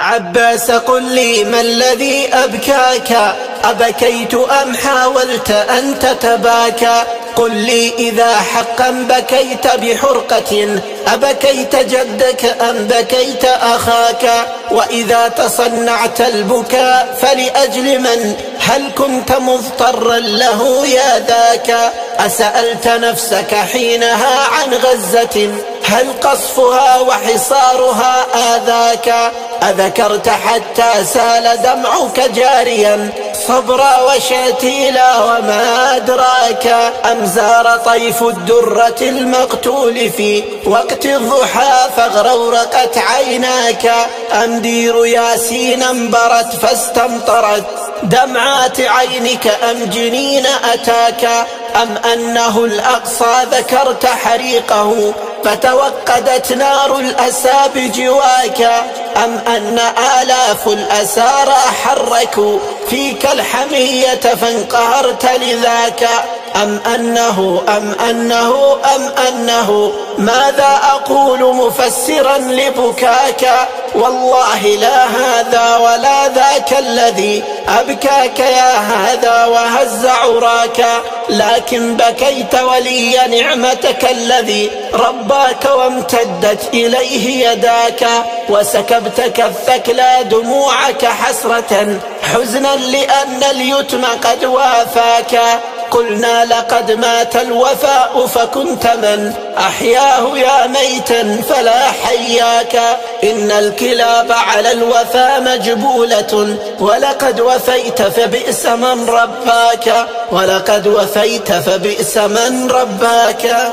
عباس قل لي ما الذي أبكاك؟ أبكيت أم حاولت أن تتباكى؟ قل لي إذا حقا بكيت بحرقة أبكيت جدك أم بكيت أخاك؟ وإذا تصنعت البكاء فلأجل من؟ هل كنت مضطرا له يا ذاك؟ أسألت نفسك حينها عن غزة هل قصفها وحصارها آذاك؟ أذكرت حتى سال دمعك جاريا صبرا وشتيلا وما أدراك؟ أم زار طيف الدرة المقتول في وقت الضحى فاغرورقت عيناك؟ أم دير ياسين انبرت فاستمطرت دمعات عينك أم جنين أتاك؟ أم أنه الأقصى ذكرت حريقه فتوقدت نار الأسى بجواك؟ أم أن آلاف الأسارى حركوا فيك الحمية فانقهرت لذاك؟ أم أنه ماذا أقول مفسرا لبكاك؟ والله لا هذا ولا ذاك الذي أبكاك يا هذا وهز عراك، لكن بكيت ولي نعمتك الذي رباك وامتدت إليه يداك، وسكبت كفك لا دموعك حسرة حزنا لأن اليتم قد وافاك. قلنا لقد مات الوفاء فكنت من أحياه يا ميتا فلا حياك. إن الكلاب على الوفا مجبولة ولقد وفيت فبئس من رباك، ولقد وفيت فبئس من رباك.